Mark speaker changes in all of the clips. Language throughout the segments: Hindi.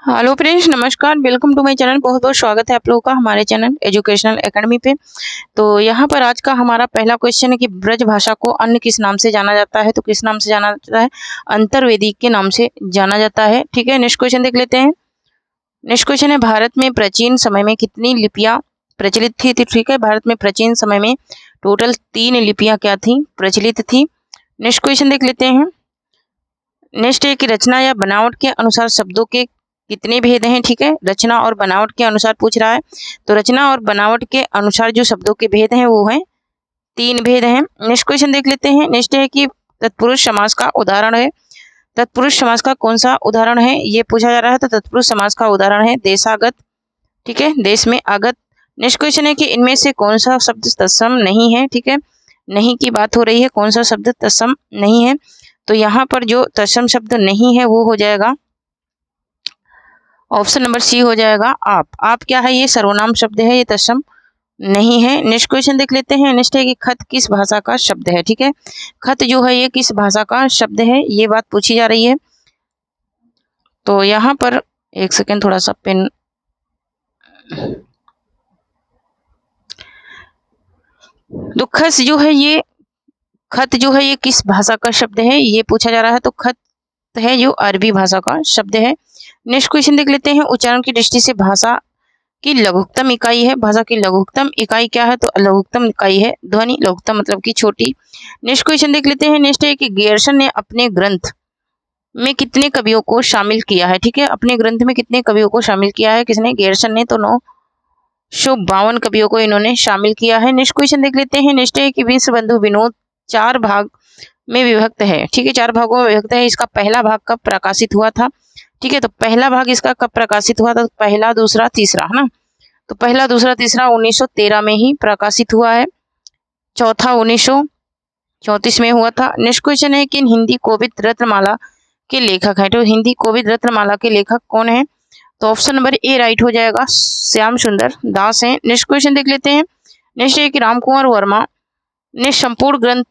Speaker 1: हेलो फ्रेंड्स, नमस्कार। Welcome to my channel. बहुत बहुत स्वागत है आप लोगों का हमारे चैनल एजुकेशनल एकेडमी पे। तो यहाँ पर आज का हमारा पहला क्वेश्चन है कि ब्रज भाषा को अन्य किस नाम से जाना जाता है। तो किस नाम से जाना जाता है? अंतर्वेदी के नाम से जाना जाता है। ठीक है, नेक्स्ट क्वेश्चन देख लेते हैं। नेक्स्ट क्वेश्चन है, भारत में प्राचीन समय में कितनी लिपियां प्रचलित थी? ठीक है, भारत में प्राचीन समय में टोटल 3 लिपियां क्या थी? प्रचलित थी। नेक्स्ट क्वेश्चन देख लेते हैं। नेक्स्ट है कि रचना या बनावट के अनुसार शब्दों के कितने भेद हैं? ठीक है, रचना और बनावट के अनुसार पूछ रहा है। तो रचना और बनावट के अनुसार जो शब्दों के भेद हैं वो हैं 3 भेद हैं। नेक्स्ट क्वेश्चन देख लेते हैं। नेक्स्ट है कि तत्पुरुष समास का उदाहरण है। तत्पुरुष समास का कौन सा उदाहरण है ये पूछा जा रहा है। तो तत्पुरुष समास का उदाहरण है देशागत। ठीक है, देश में आगत। नेक्स्ट क्वेश्चन है कि इनमें से कौन सा शब्द तत्सम नहीं है? ठीक है, नहीं की बात हो रही है, कौन सा शब्द तत्सम नहीं है? तो यहाँ पर जो तत्सम शब्द नहीं है वो हो जाएगा ऑप्शन नंबर सी हो जाएगा आप क्या है? ये सर्वनाम शब्द है, ये तत्सम नहीं है। नेक्स्ट क्वेश्चन देख लेते हैं। नेक्स्ट है कि खत किस भाषा का शब्द है? ठीक है, खत जो है ये किस भाषा का शब्द है, ये बात पूछी जा रही है। तो यहाँ पर एक सेकेंड, थोड़ा सा पेन। तो खत जो है ये किस भाषा का शब्द है ये पूछा जा रहा है। तो खत है जो अरबी भाषा का शब्द है। नेक्स्ट क्वेश्चन देख लेते हैं। उच्चारण की दृष्टि से भाषा की लघुत्तम इकाई है। भाषा की लघुत्तम इकाई क्या है? तो लघुत्तम इकाई है ध्वनि। लघुत्तम मतलब की छोटी। नेक्स्ट क्वेश्चन देख लेते हैं। नेक्स्ट है कि गेयरसन ने अपने ग्रंथ में कितने कवियों को शामिल किया है? ठीक है, अपने ग्रंथ में कितने कवियों को शामिल किया है? किसने? गेयरसन ने। तो 952 कवियों को इन्होंने शामिल किया है। नेक्स्ट क्वेश्चन देख लेते हैं। नेक्स्ट है कि विश्व बंधु विनोद 4 भाग में विभक्त है। ठीक है, 4 भागों में विभक्त है। इसका पहला भाग कब प्रकाशित हुआ था? ठीक है, तो पहला भाग इसका कब प्रकाशित हुआ था? पहला, दूसरा, तीसरा, है ना। तो पहला, दूसरा, तीसरा 1913 में ही प्रकाशित हुआ है। चौथा 1934 में हुआ था। नेक्स्ट क्वेश्चन है कि हिंदी कोविद रत्नमाला के लेखक हैं। तो हिंदी कोविद रत्नमाला के लेखक कौन है? तो ऑप्शन नंबर ए राइट हो जाएगा, श्याम सुंदर दास हैं। नेक्स्ट क्वेश्चन देख लेते हैं। नेक्स्ट है कि रामकुमार वर्मा ने संपूर्ण ग्रंथ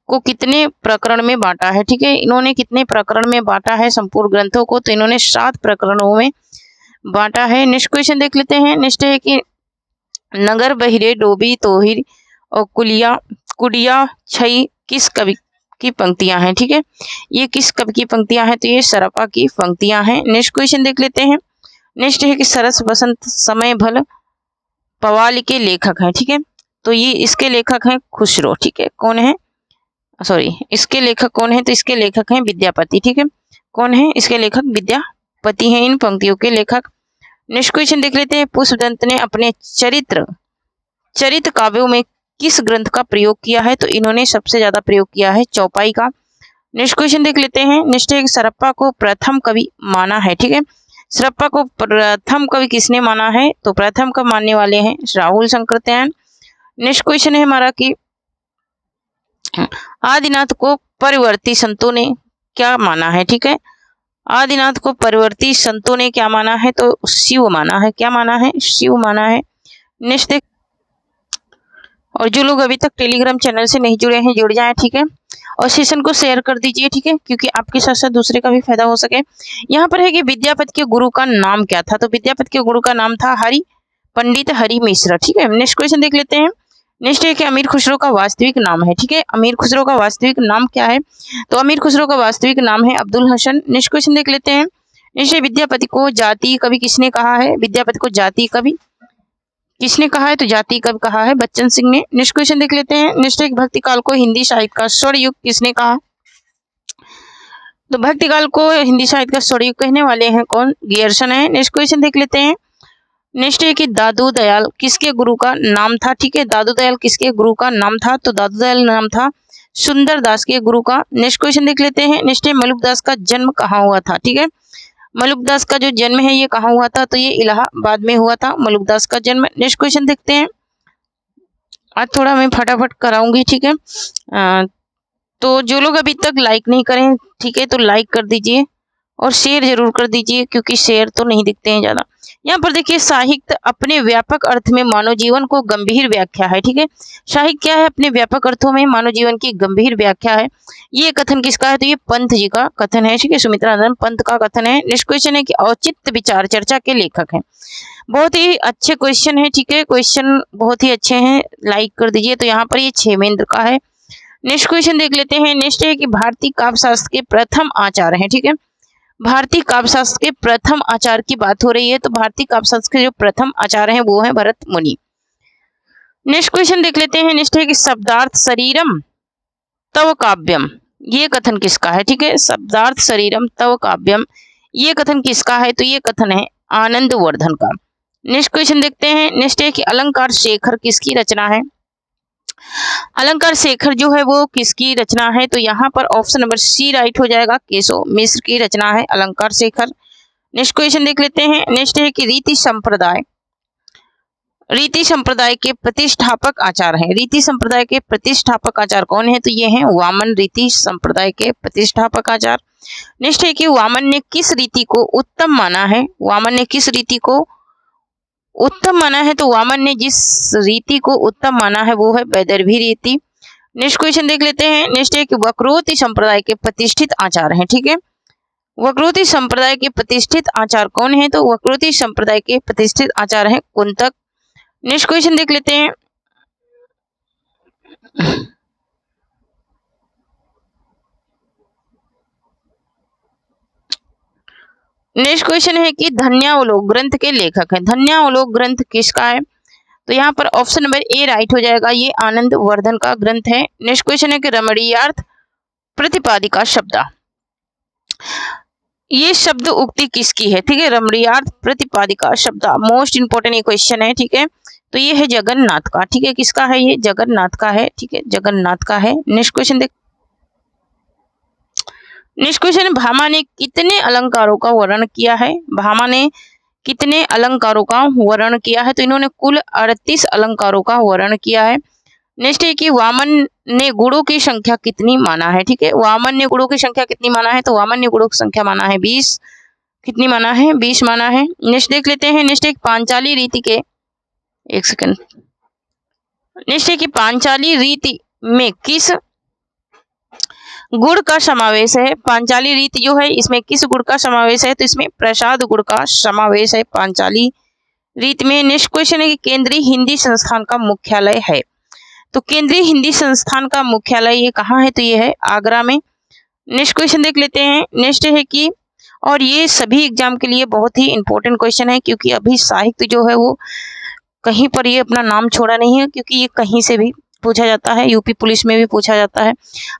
Speaker 1: को कितने प्रकरण में बांटा है? ठीक है, इन्होंने कितने प्रकरण में बांटा है संपूर्ण ग्रंथों को? तो इन्होंने 7 प्रकरणों में बांटा है। नेक्स्ट क्वेश्चन देख लेते हैं। नेक्स्ट है कि नगर बहिरे डोबी तोहिर और कुड़िया छई किस कवि की पंक्तियां हैं? ठीक है, ये किस कवि की पंक्तियां हैं? तो ये सरपा की पंक्तियां हैं। नेक्स्ट क्वेश्चन देख लेते हैं। नेक्स्ट है कि सरस बसंत समय भल पवाल के लेखक हैं। ठीक है, तो ये इसके लेखक हैं खुसरो। ठीक है, कौन है? सॉरी, इसके लेखक कौन है? तो इसके लेखक हैं विद्यापति। ठीक है, कौन है इसके लेखक? विद्यापति हैं इन पंक्तियों के लेखक। नेक्स्ट क्वेश्चन देख लेते हैं। पुष्पदंत ने अपने चरित्र काव्यों में किस ग्रंथ का प्रयोग किया है? तो इन्होंने सबसे ज्यादा प्रयोग किया है चौपाई का। नेक्स्ट क्वेश्चन देख लेते हैं। नेक्स्ट है सरप्पा को प्रथम कवि माना है। ठीक है, सरप्पा को प्रथम कवि किसने माना है? तो प्रथम कवि मानने वाले हैं राहुल शंकरत्यायन। नेक्स्ट क्वेश्चन है हमारा कि आदिनाथ को परिवर्ती संतों ने क्या माना है? ठीक है, आदिनाथ को परिवर्ती संतों ने क्या माना है? तो शिव माना है। क्या माना है? शिव माना है। नेक्स्ट देख, और जो लोग अभी तक टेलीग्राम चैनल से नहीं जुड़े हैं जुड़ जाएं। ठीक है, और सेशन को शेयर कर दीजिए। ठीक है, क्योंकि आपके साथ साथ दूसरे का भी फायदा हो सके। यहाँ पर है कि विद्यापति के गुरु का नाम क्या था? तो विद्यापति के गुरु का नाम था पंडित हरि मिश्र। ठीक है, नेक्स्ट क्वेश्चन देख लेते हैं। नेक्स्ट है कि अमीर खुसरो का वास्तविक नाम है। ठीक है, अमीर खुसरो का वास्तविक नाम क्या है? तो अमीर खुसरो का वास्तविक नाम है अब्दुल हसन। नेक्स्ट क्वेश्चन देख लेते हैं। नेक्स्ट, विद्यापति को जाति कवि किसने कहा है? विद्यापति को जाति कवि किसने कहा है? तो जाति कवि कहा है बच्चन सिंह ने। नेक्स्ट क्वेश्चन देख लेते हैं। नेक्स्ट एक भक्ति काल को हिंदी साहित्य का स्वर्ण युग किसने कहा? तो भक्ति काल को हिंदी साहित्य का स्वर्ण युग कहने वाले हैं कौन? गियरसन है। नेक्स्ट क्वेश्चन देख लेते हैं। नेक्स्ट है कि दादू दयाल किसके गुरु का नाम था? ठीक है, दादू दयाल किसके गुरु का नाम था? तो दादू दयाल नाम था सुंदर दास के गुरु का। नेक्स्ट क्वेश्चन देख लेते हैं। नेक्स्ट है मलुकदास का जन्म कहाँ हुआ था? ठीक है, मलुकदास का जो जन्म है ये कहाँ हुआ था? तो ये इलाहाबाद में हुआ था मलुकदास का जन्म। नेक्स्ट क्वेश्चन देखते हैं। आज थोड़ा मैं फटाफट कराऊंगी। ठीक है, तो जो लोग अभी तक लाइक नहीं करें, ठीक है, तो लाइक कर दीजिए और शेर जरूर कर दीजिए क्योंकि शेर तो नहीं दिखते हैं ज्यादा। यहाँ पर देखिए साहित्य अपने व्यापक अर्थ में मानव जीवन को गंभीर व्याख्या है। ठीक है, साहित्य क्या है? अपने व्यापक अर्थों में मानव जीवन की गंभीर व्याख्या है। ये कथन किसका है? तो ये पंत जी का कथन है। ठीक है, सुमित्रानंद पंत का कथन है। नेक्स्ट क्वेश्चन है कि औचित्य विचार चर्चा के लेखक हैं। बहुत ही अच्छे क्वेश्चन है। ठीक है, क्वेश्चन बहुत ही अच्छे हैं, लाइक कर दीजिए। तो यहाँ पर ये क्षेमेंद्र का है। नेक्स्ट क्वेश्चन देख लेते हैं। नेक्स्ट है कि भारतीय काव्य शास्त्र के प्रथम आचार्य हैं। ठीक है, भारतीय काव्य शास्त्र के प्रथम आचार्य की बात हो रही है, तो भारतीय काव्य शास्त्र के जो प्रथम आचार्य हैं वो है भरत मुनि। नेक्स्ट क्वेश्चन देख लेते हैं। नेक्स्ट है कि शब्दार्थ शरीरम तव काव्यम, ये कथन किसका है? ठीक है, शब्दार्थ शरीरम तव काव्यम, ये कथन किसका है? तो ये कथन है आनंदवर्धन का। नेक्स्ट क्वेश्चन देखते हैं। नेक्स्ट है कि अलंकार शेखर किसकी रचना है? अलंकार शेखर जो है वो किसकी रचना है? तो यहाँ पर ऑप्शन नंबर सी राइट हो जाएगा, केशव मिश्र की रचना है अलंकार शेखर। नेक्स्ट क्वेश्चन देख लेते हैं। नेक्स्ट है कि रीति संप्रदाय के प्रतिष्ठापक आचार्य हैं। रीति संप्रदाय के प्रतिष्ठापक आचार्य कौन है? तो ये हैं वामन, रीति संप्रदाय के प्रतिष्ठापक आचार्य। नेक्स्ट है कि वामन ने किस रीति को उत्तम माना है? वामन ने किस रीति को उत्तम माना है? तो वामन ने जिस रीति को उत्तम माना है वो है वैदर्भी रीति। नेक्स्ट क्वेश्चन देख लेते हैं। नेक्स्ट है कि वक्रोति संप्रदाय के प्रतिष्ठित आचार्य हैं। ठीक है, वक्रोति संप्रदाय के प्रतिष्ठित आचार्य कौन है? तो वक्रोति संप्रदाय के प्रतिष्ठित आचार्य हैं कुंतक। नेक्स्ट क्वेश्चन देख लेते हैं। नेक्स्ट क्वेश्चन है कि धन्यावलोक ग्रंथ के लेखक हैं। धन्यावलोक ग्रंथ किसका है? तो यहाँ पर ऑप्शन नंबर ए राइट हो जाएगा, ये आनंद वर्धन का ग्रंथ है। नेक्स्ट क्वेश्चन है कि रमणीयार्थ प्रतिपादिका शब्द, ये शब्द उक्ति किसकी है? ठीक है, रमणीयार्थ प्रतिपादिका शब्द मोस्ट इंपोर्टेंट ये क्वेश्चन है। ठीक है, तो ये है जगन्नाथ का। ठीक है, किसका है? ये जगन्नाथ का है। ठीक है, जगन्नाथ का है। नेक्स्ट क्वेश्चन देख। नेक्स्ट क्वेश्चन है भामा ने कितने अलंकारों का वर्णन किया है? भामा ने कितने अलंकारों का वर्णन किया है? तो इन्होंने कुल 38 अलंकारों का वर्णन किया है। नेक्स्ट है कि वामन ने गुणों की संख्या कितनी माना है? ठीक है, वामन ने गुणों की संख्या कितनी माना है? तो वामन ने गुणों की संख्या माना है 20। कितनी माना है? 20 माना है। नेक्स्ट देख लेते हैं। नेक्स्ट एक पांचाली रीति के, एक सेकंड। नेक्स्ट है कि पांचाली रीति में किस गुण का समावेश है? पांचाली रीति जो है इसमें किस गुण का समावेश है? तो इसमें प्रसाद गुण का समावेश है पांचाली रीति में। नेक्स्ट क्वेश्चन है कि केंद्रीय हिंदी संस्थान का मुख्यालय है। तो केंद्रीय हिंदी संस्थान का मुख्यालय ये कहाँ है? तो ये है आगरा में। नेक्स्ट क्वेश्चन देख लेते हैं। नेक्स्ट है कि, और ये सभी एग्जाम के लिए बहुत ही इंपॉर्टेंट क्वेश्चन है क्योंकि अभी साहित्य जो है वो कहीं पर ये अपना नाम छोड़ा नहीं है, क्योंकि ये कहीं से भी पूछा जाता है, यूपी पुलिस में भी पूछा जाता है,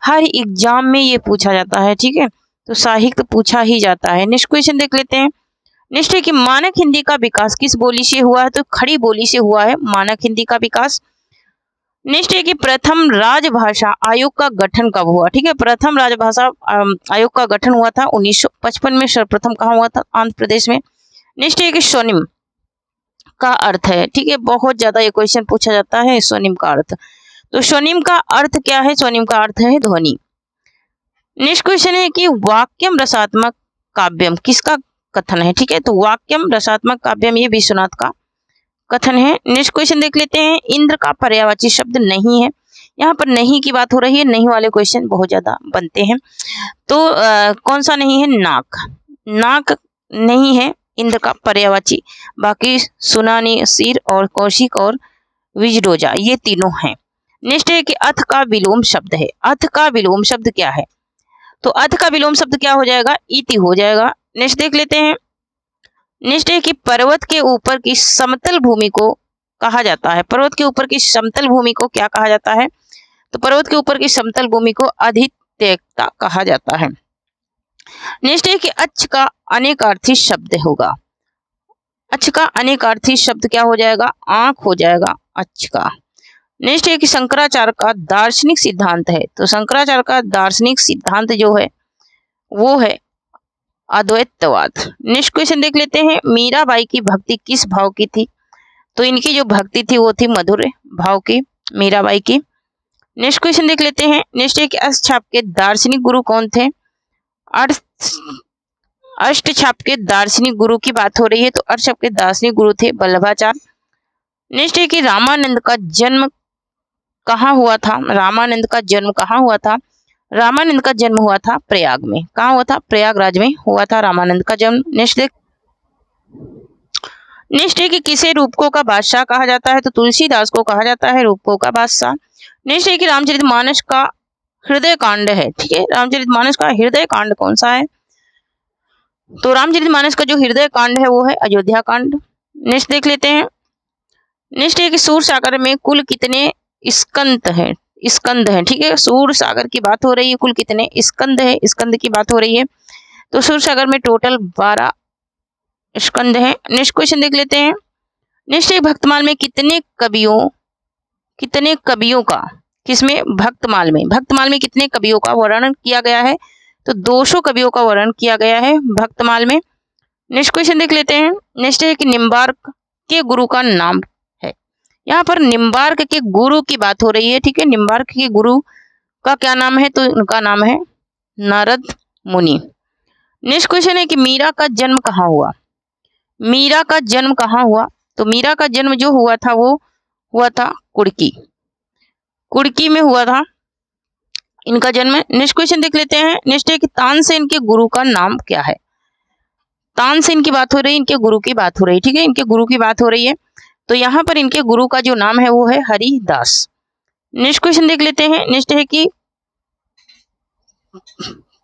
Speaker 1: हर एग्जाम में ये पूछा जाता है। ठीक है, तो साहित्य पूछा ही जाता है। नेक्स्ट क्वेश्चन देख लेते हैं। नेक्स्ट है कि मानक हिंदी का विकास किस बोली से हुआ है? तो खड़ी बोली से हुआ है मानक हिंदी का विकास। नेक्स्ट है कि प्रथम राजभाषा आयोग का गठन कब हुआ? ठीक है, प्रथम राजभाषा आयोग का गठन हुआ था 1955 में। सर्वप्रथम कहाँ हुआ था? आंध्र प्रदेश में। नेक्स्ट है कि स्वनिम का अर्थ है। ठीक है, बहुत ज्यादा ये क्वेश्चन पूछा जाता है स्वनिम का अर्थ। तो स्वनिम का अर्थ क्या है? स्वनिम का अर्थ है ध्वनि। नेक्स्ट क्वेश्चन है कि वाक्यम रसात्मक काव्यम किसका कथन है? ठीक है, तो वाक्यम रसात्मक काव्यम ये विश्वनाथ का कथन है। नेक्स्ट क्वेश्चन देख लेते हैं। इंद्र का पर्यायवाची शब्द नहीं है। यहाँ पर नहीं की बात हो रही है, नहीं वाले क्वेश्चन बहुत ज्यादा बनते हैं। तो कौन सा नहीं है? नाक, नाक नहीं है इंद्र का पर्यायवाची। बाकी सुनानी, सिर और कौशिक और विजरोजा ये तीनों हैं। नेक्स्ट है कि अथ का विलोम शब्द है। अथ का विलोम शब्द क्या है? तो अथ का विलोम शब्द क्या हो जाएगा? इति हो जाएगा। नेक्स्ट देख लेते हैं। नेक्स्ट है कि पर्वत के ऊपर की समतल भूमि को कहा जाता है। पर्वत के ऊपर की समतल भूमि को क्या कहा जाता है? तो पर्वत के ऊपर की समतल भूमि को अधित्यक्ता कहा जाता है। नेक्स्ट है कि अच्छ का अनेकार्थी शब्द होगा। अच्छ का अनेकार्थी शब्द क्या हो जाएगा? आंख हो जाएगा अच्छ का। नेक्स्ट है कि शंकराचार्य का दार्शनिक सिद्धांत है। तो शंकराचार्य का दार्शनिक सिद्धांत जो है वो है अद्वैतवाद। नेक्स्ट क्वेश्चन देख लेते हैं। मीराबाई की भक्ति किस भाव की थी? तो इनकी जो भक्ति थी वो थी मधुर भाव की, मीराबाई की। नेक्स्ट क्वेश्चन देख लेते हैं। नेक्स्ट है कि अष्टछाप के दार्शनिक गुरु कौन थे? अष्टछाप के दार्शनिक गुरु की बात हो रही है, तो अष्टछाप के दार्शनिक गुरु थे वल्लभाचार्य। नेक्स्ट है कि रामानंद का जन्म कहाँ हुआ था? रामानंद का जन्म कहाँ हुआ था? रामानंद का जन्म हुआ था प्रयाग में। कहाँ हुआ था? प्रयागराज में हुआ था रामानंद का जन्म। नेक्स्ट है कि किसे रूपकों का बादशाह कहा जाता है? तो तुलसीदास को कहा जाता है रूपकों का बादशाह। नेक्स्ट है कि रामचरितमानस का हृदय कांड है, ठीक है, रामचरितमानस का हृदय कांड कौन सा है? तो रामचरितमानस का जो हृदय कांड है वो है अयोध्या कांड। नेक्स्ट देख लेते हैं। नेक्स्ट है कि सूर सागर में कुल कितने स्कंद हैं? स्कंद हैं, ठीक है, सूर सागर की बात हो रही है, कुल कितने स्कंद है? स्कंद की बात हो रही है, तो सूर सागर में टोटल 12 स्कंद है। नेक्स्ट क्वेश्चन देख लेते हैं। नेक्स्ट है भक्तमाल में कितने कवियों का, किसमें? भक्तमाल में कितने कवियों का वर्णन किया गया है? तो 200 कवियों का वर्णन किया गया है भक्तमाल में। नेक्स्ट क्वेश्चन देख लेते हैं। नेक्स्ट है कि निम्बार्क के गुरु का नाम है। यहाँ पर निम्बार्क के गुरु की बात हो रही है, ठीक है, निम्बार्क के गुरु का क्या नाम है? तो उनका नाम है नारद मुनि। नेक्स्ट क्वेश्चन है कि मीरा का जन्म कहाँ हुआ? मीरा का जन्म कहाँ हुआ? तो मीरा का जन्म जो हुआ था वो हुआ था कुड़की में हुआ था इनका जन्म। नेक्स्ट क्वेश्चन देख लेते हैं। नेक्स्ट है कि तानसेन के गुरु का नाम क्या है? तानसेन की बात हो रही है, इनके गुरु की बात हो रही है, ठीक है, इनके गुरु की बात हो रही है, तो यहाँ पर इनके गुरु का जो नाम है वो है हरिदास। नेक्स्ट क्वेश्चन देख लेते हैं। नेक्स्ट है कि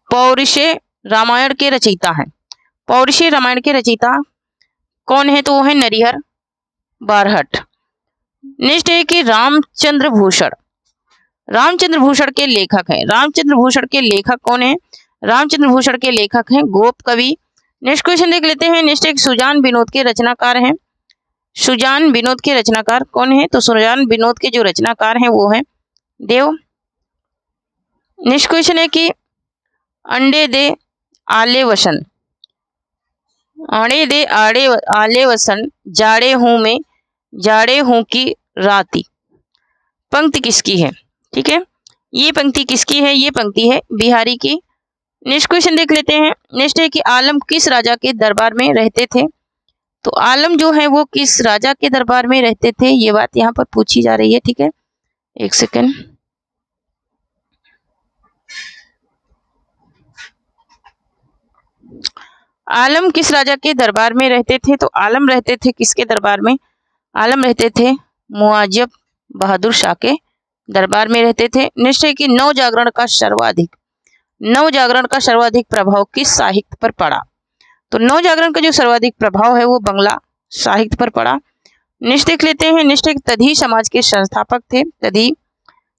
Speaker 1: पौरुषे रामायण के रचयिता हैं। पौरुषे रामायण के रचयिता कौन है? तो वो है नरिहर बारहट। नेक्स्ट है कि रामचंद्र भूषण के लेखक हैं। रामचंद्र भूषण के लेखक कौन है? रामचंद्र भूषण के लेखक हैं गोप कवि। नेक्स्ट क्वेश्चन देख लेते हैं। नेक्स्ट एक सुजान विनोद के रचनाकार हैं। सुजान विनोद के रचनाकार कौन है? तो सुजान विनोद के जो रचनाकार हैं वो है देव। नेक्स्ट क्वेश्चन है कि अंडे दे आले वसन जाड़े हूं की राती, पंक्ति किसकी है? ठीक है, ये पंक्ति किसकी है? ये पंक्ति है बिहारी की। नेक्स्ट क्वेश्चन देख लेते हैं। नेक्स्ट है कि आलम किस राजा के दरबार में रहते थे? तो आलम जो है वो किस राजा के दरबार में रहते थे, ये बात यहाँ पर पूछी जा रही है, ठीक है, एक सेकेंड। आलम किस राजा के दरबार में रहते थे? तो आलम रहते थे किसके दरबार में? आलम रहते थे मुआजब बहादुर शाह के दरबार में रहते थे। नेक्स्ट है कि नव जागरण का सर्वाधिक प्रभाव किस साहित्य पर पड़ा? तो नव जागरण का जो सर्वाधिक प्रभाव है वो बंगला साहित्य पर पड़ा। नेक्स्ट देख लेते हैं। नेक्स्ट एक तधी समाज के संस्थापक थे।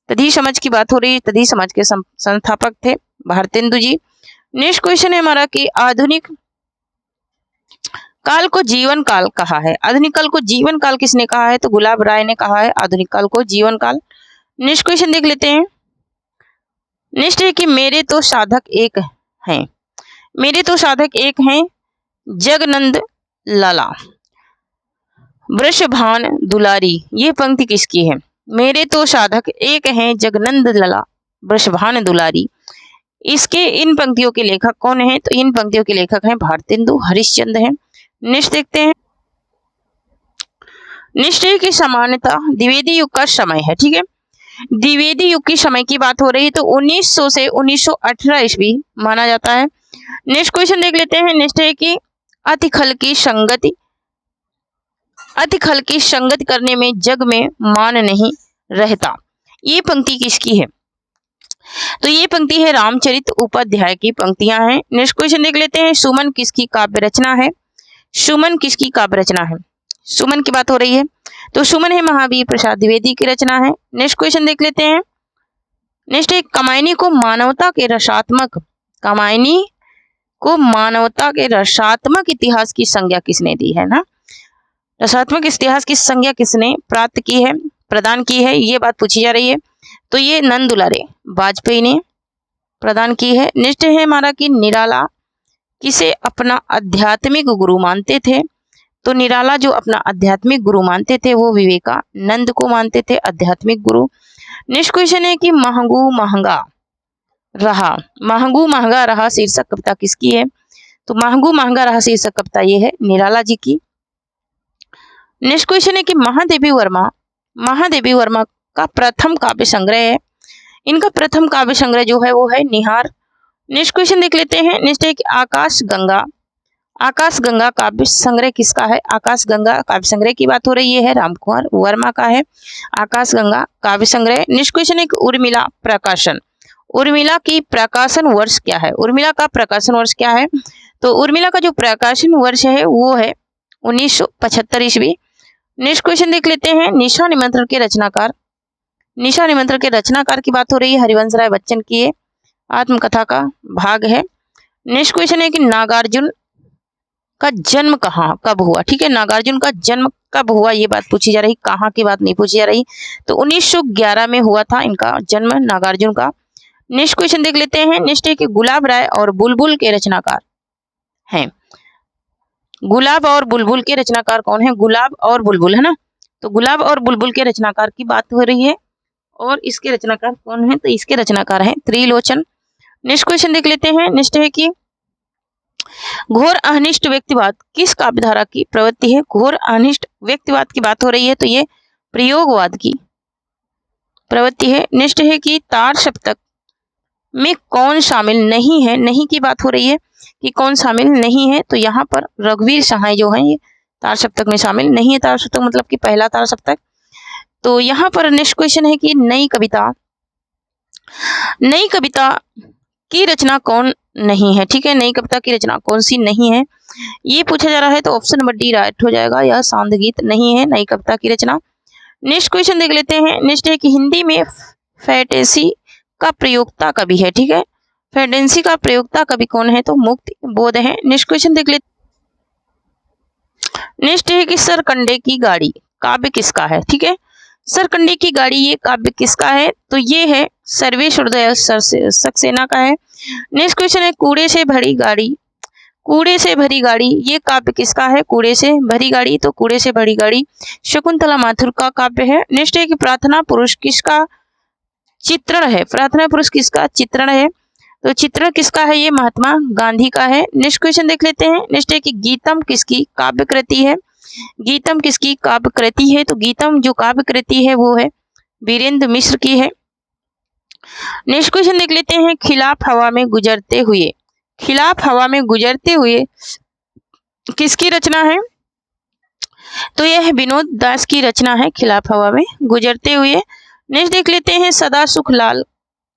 Speaker 1: तधी समाज की बात हो रही है, तधी समाज के संस्थापक थे भारतेंदु जी। नेक्स्ट क्वेश्चन है हमारा कि आधुनिक काल को जीवन काल कहा है। आधुनिक काल को जीवन काल किसने कहा है? तो गुलाब राय ने कहा है आधुनिक काल को जीवन काल। नेक्स्ट क्वेश्चन देख लेते हैं। नेक्स्ट है कि मेरे तो साधक एक हैं। मेरे तो साधक एक हैं जगनंद लाला वृषभान दुलारी, ये पंक्ति किसकी है? मेरे तो साधक एक हैं जगनंद लाला वृषभान दुलारी, इसके इन पंक्तियों के लेखक कौन है? तो इन पंक्तियों के लेखक हैं भारतेंदु हरिश्चंद्र हैं। नेक्स्ट देखते हैं। नेक्स्ट है कि समानता द्विवेदी युग का समय है, ठीक है, द्विवेदी युग की समय की बात हो रही है, तो 1900 से 1918 ईस्वी माना जाता है। नेक्स्ट क्वेश्चन देख लेते हैं। नेक्स्ट है कि अति खल की संगति करने में जग में मान नहीं रहता, ये पंक्ति किसकी है? तो ये पंक्ति है रामचरित उपाध्याय की पंक्तियां हैं। नेक्स्ट क्वेश्चन देख लेते हैं। सुमन किसकी काव्य रचना है? सुमन किसकी काव्य रचना है? सुमन की बात हो रही है, तो सुमन है महावीर प्रसाद द्विवेदी की रचना है। नेक्स्ट क्वेश्चन देख लेते हैं। नेक्स्ट है कमायनी को मानवता के रसात्मक इतिहास की संज्ञा किसने दी है ना? रसात्मक इतिहास की संज्ञा किसने प्रदान की है, ये बात पूछी जा रही है, तो ये नंद दुलारे वाजपेयी ने प्रदान की है। नेक्स्ट है हमारा कि निराला किसे अपना आध्यात्मिक गुरु मानते थे? तो निराला जो अपना आध्यात्मिक गुरु मानते थे वो विवेकानंद को मानते थे आध्यात्मिक गुरु। नेक्स्ट क्वेश्चन है कि महंगू महंगा रहा शीर्षक कविता किसकी है? तो महंगू महंगा रहा शीर्षक कविता ये है निराला जी की। नेक्स्ट क्वेश्चन है कि महादेवी वर्मा का प्रथम काव्य संग्रह है। इनका प्रथम काव्य संग्रह जो है वो है निहार। नेक्स्ट क्वेश्चन देख लेते हैं। नेक्स्ट है कि आकाश गंगा काव्य संग्रह किसका है? आकाश गंगा काव्य संग्रह की बात हो रही है रामकुमार वर्मा का है आकाश गंगा काव्य संग्रह। नेक्स्ट क्वेश्चन है कि उर्मिला की प्रकाशन वर्ष क्या है? उर्मिला का प्रकाशन वर्ष क्या है? तो उर्मिला का जो प्रकाशन वर्ष है वो है 1975 ईस्वी। नेक्स्ट क्वेश्चन देख लेते हैं। निशा निमंत्रण के रचनाकार की बात हो रही है हरिवंश राय बच्चन की ये आत्मकथा का भाग है। नेक्स्ट क्वेश्चन है कि नागार्जुन का जन्म कब हुआ? ठीक है, नागार्जुन का जन्म कब हुआ ये बात पूछी जा रही, कहाँ की बात नहीं पूछी जा रही। तो 1911 में हुआ था इनका जन्म नागार्जुन का। नेक्स्ट क्वेश्चन देख लेते हैं। नेक्स्ट है कि गुलाब राय और बुलबुल के रचनाकार हैं। गुलाब और बुलबुल के रचनाकार कौन है? गुलाब और बुलबुल है ना, तो गुलाब और बुलबुल के रचनाकार की बात हो रही है। और इसके रचनाकार कौन है? तो इसके रचनाकार हैं त्रिलोचन। नेक्स्ट क्वेश्चन देख लेते हैं। नेक्स्ट है कि घोर अनिष्ट व्यक्तिवाद किस काव्यधारा की प्रवृत्ति है? घोर अनिष्ट व्यक्तिवाद की बात हो रही है तो ये प्रयोगवाद की प्रवृत्ति है। नेक्स्ट है कि तार सप्तक में कौन शामिल नहीं है? नहीं की बात हो रही है कि कौन शामिल नहीं है, तो यहाँ पर रघुवीर सहाय जो है ये तार सप्तक में शामिल नहीं है। तार सप्तक मतलब कि पहला तार सप्तक। तो यहाँ पर नेक्स्ट क्वेश्चन है कि नई कविता की रचना कौन नहीं है? ठीक है, नई कविता की रचना कौन सी नहीं है ये पूछा जा रहा है, तो ऑप्शन नंबर डी राइट हो जाएगा। यह सांध गीत नहीं है नई कविता की रचना। नेक्स्ट क्वेश्चन देख लेते हैं। नेक्स्ट है कि हिंदी में फैंटेसी का प्रयोक्ता कवि है। ठीक है, फैंटेसी का प्रयोक्ता कवि कौन है? तो मुक्ति बोध है। नेक्स्ट क्वेश्चन देख लेते। नेक्स्ट है कि सरकंडे की गाड़ी काव्य किसका है? ठीक है, सरकंडे की गाड़ी ये काव्य किसका है? तो ये है सर्वेश्वर दयाल सक्सेना का है। नेक्स्ट क्वेश्चन है कूड़े से भरी गाड़ी ये काव्य किसका है? कूड़े से भरी गाड़ी, तो कूड़े से भरी गाड़ी शकुंतला माथुर का काव्य है। नेक्स्ट है कि प्रार्थना पुरुष किसका चित्रण है? प्रार्थना पुरुष किसका चित्रण है? तो चित्रण किसका है? ये महात्मा गांधी का है। नेक्स्ट क्वेश्चन देख लेते हैं। नेक्स्ट है कि गीतम किसकी काव्य कृति है? गीतम किसकी काव्य कृति है? तो गीतम जो काव्य कृति है वो है वीरेंद्र मिश्र की है। नेक्स्ट क्वेश्चन देख लेते हैं। खिलाफ हवा में गुजरते हुए किसकी रचना है? तो यह है विनोद दास की रचना है खिलाफ हवा में गुजरते हुए। नेक्स्ट देख लेते हैं। सदा सुखलाल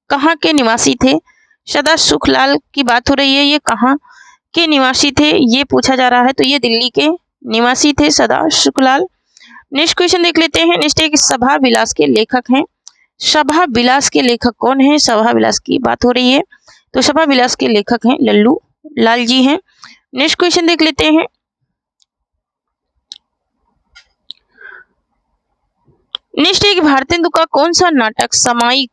Speaker 1: कहाँ के निवासी थे? सदा सुखलाल की बात हो रही है, ये कहाँ के निवासी थे ये पूछा जा रहा है, तो ये दिल्ली के निवासी थे सदा सुखलाल। नेक्स्ट क्वेश्चन देख लेते हैं। नेक्स्ट है कि सभा विलास के लेखक हैं। सभा विलास के लेखक कौन है? सभा विलास की बात हो रही है, तो सभा विलास के लेखक हैं लल्लू लाल जी हैं। नेक्स्ट क्वेश्चन देख लेते हैं। नेक्स्ट है कि भारतेंदु का कौन सा नाटक सामायिक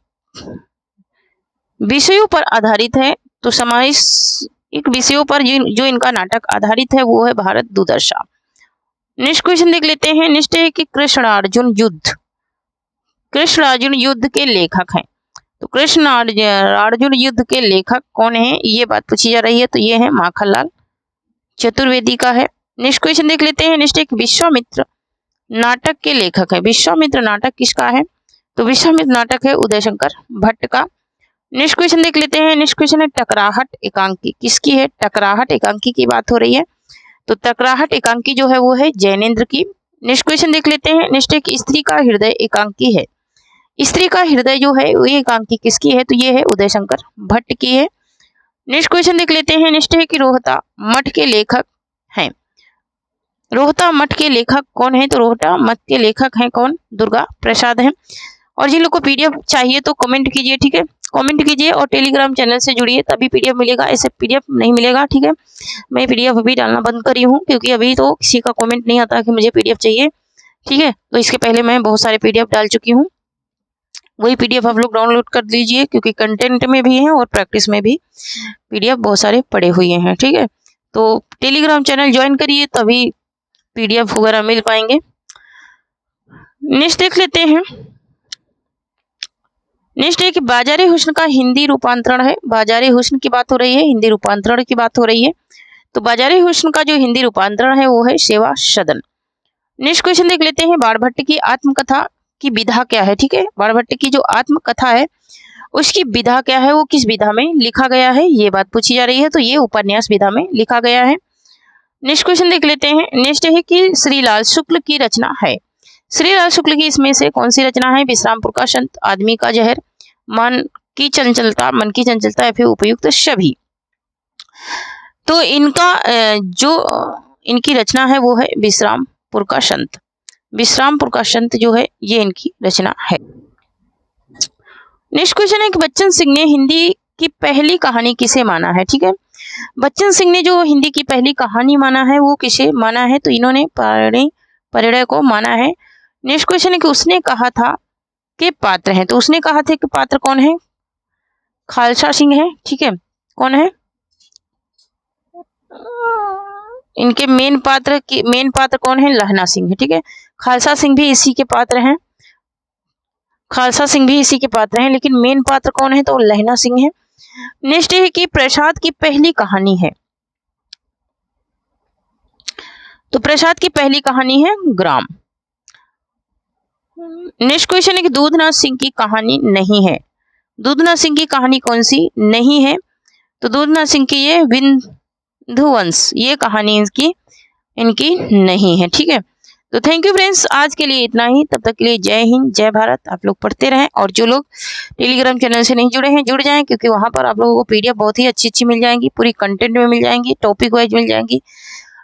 Speaker 1: विषयों पर आधारित है? तो सामायिक विषयों पर जो इनका नाटक आधारित है वो है भारत दुर्दशा। नेक्स्ट क्वेश्चन देख लेते हैं। नेक्स्ट है कि कृष्ण अर्जुन युद्ध के लेखक हैं। तो कृष्ण अर्जुन युद्ध के लेखक कौन है ये बात पूछी जा रही है, तो ये है माखनलाल चतुर्वेदी का है। नेक्स्ट क्वेश्चन देख लेते हैं। नेक्स्ट एक विश्वामित्र नाटक के लेखक है। विश्वामित्र नाटक किसका है? तो विश्वामित्र नाटक है उदयशंकर भट्ट का। नेक्स्ट क्वेश्चन देख लेते हैं। नेक्स्ट क्वेश्चन है टकराहट एकांकी किसकी है? टकराहट एकांकी की बात हो रही है, तो टकराहट एकांकी जो है वो है जैनेन्द्र की। नेक्स्ट क्वेश्चन देख लेते हैं। नेक्स्ट एक स्त्री का हृदय एकांकी है। स्त्री का हृदय जो है वो एकांकी किसकी है? तो ये है उदयशंकर भट्ट की है। नेक्स्ट क्वेश्चन देख लेते हैं। नेक्स्ट है कि रोहता मठ के लेखक हैं। रोहता मठ के लेखक कौन है? तो रोहता मठ के लेखक हैं कौन? दुर्गा प्रसाद हैं। और जिन लोग को पीडीएफ चाहिए तो कमेंट कीजिए, ठीक है, कमेंट कीजिए और टेलीग्राम चैनल से जुड़िए तभी पीडीएफ मिलेगा, ऐसे पीडीएफ नहीं मिलेगा। ठीक है, मैं पीडीएफ अभी डालना बंद करी हूँ क्योंकि अभी तो किसी का कमेंट नहीं आता कि मुझे पीडीएफ चाहिए। ठीक है, तो इसके पहले मैं बहुत सारे पीडीएफ डाल चुकी हूँ, वही पीडीएफ आप लोग डाउनलोड कर लीजिए क्योंकि कंटेंट में भी है और प्रैक्टिस में भी पीडीएफ बहुत सारे पड़े हुए हैं। ठीक है, तो टेलीग्राम चैनल ज्वाइन करिए तभी पीडीएफ वगैरह मिल पाएंगे। नेक्स्ट देख लेते हैं। नेक्स्ट है कि बाजारे हुस्न का हिंदी रूपांतरण है। बाजारे हुस्न की बात हो रही है, हिंदी रूपांतरण की बात हो रही है, तो बाजारे हुस्न का जो हिंदी रूपांतरण है वो है सेवा सदन। नेक्स्ट क्वेश्चन देख लेते हैं, बाणभट्ट की आत्मकथा की विधा क्या है। ठीक है, बाणभट्ट की जो आत्मकथा है उसकी विधा क्या है, वो किस विधा में लिखा गया है, ये बात पूछी जा रही है। तो ये उपन्यास विधा में लिखा गया है। नेक्स्ट क्वेश्चन देख लेते हैं, नेक्स्ट है कि श्रीलाल शुक्ल की रचना है। श्रीलाल शुक्ल की इसमें से कौन सी रचना है? विश्रामपुर का संत, आदमी का जहर, मन की चंचलता या फिर उपयुक्त सभी। तो इनका जो इनकी रचना है वो है विश्रामपुर का संत। विश्रामपुर का संत जो है ये इनकी रचना है। नेक्स्ट क्वेश्चन है कि बच्चन सिंह ने हिंदी की पहली कहानी किसे माना है। ठीक है, बच्चन सिंह ने जो हिंदी की पहली कहानी माना है वो किसे माना है? तो इन्होंने परिणय को माना है। नेक्स्ट क्वेश्चन है कि उसने कहा था कि पात्र हैं, तो उसने कहा था कि पात्र कौन है? खालसा सिंह है। ठीक है, कौन है इनके मेन पात्र कौन है? लहना सिंह है। ठीक है, खालसा सिंह भी इसी के पात्र हैं, लेकिन मेन पात्र कौन है? तो लहना सिंह है। नेक्स्ट है कि प्रसाद की पहली कहानी है, तो प्रसाद की पहली कहानी है ग्राम। नेक्स्ट क्वेश्चन है कि दूधनाथ सिंह की कहानी नहीं है। दूधनाथ सिंह की कहानी कौन सी नहीं है? तो दूधनाथ सिंह की ये विंध्यावंश, ये कहानी इनकी नहीं है। ठीक है, तो थैंक यू फ्रेंड्स, आज के लिए इतना ही। तब तक के लिए जय हिंद, जय भारत। आप लोग पढ़ते रहें और जो लोग टेलीग्राम चैनल से नहीं जुड़े हैं जुड़ जाएं, क्योंकि वहां पर आप लोगों को पीडीएफ बहुत ही अच्छी मिल जाएंगी, पूरी कंटेंट में मिल जाएंगी, टॉपिक वाइज मिल जाएंगी।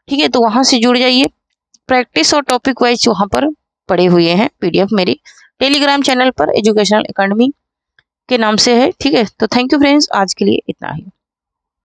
Speaker 1: ठीक है, तो वहां से जुड़ जाइए। प्रैक्टिस और टॉपिक वाइज वहां पर पड़े हुए हैं पीडीएफ मेरी टेलीग्राम चैनल पर एजुकेशनल एकेडमी के नाम से है। ठीक है, तो थैंक यू फ्रेंड्स, आज के लिए इतना ही।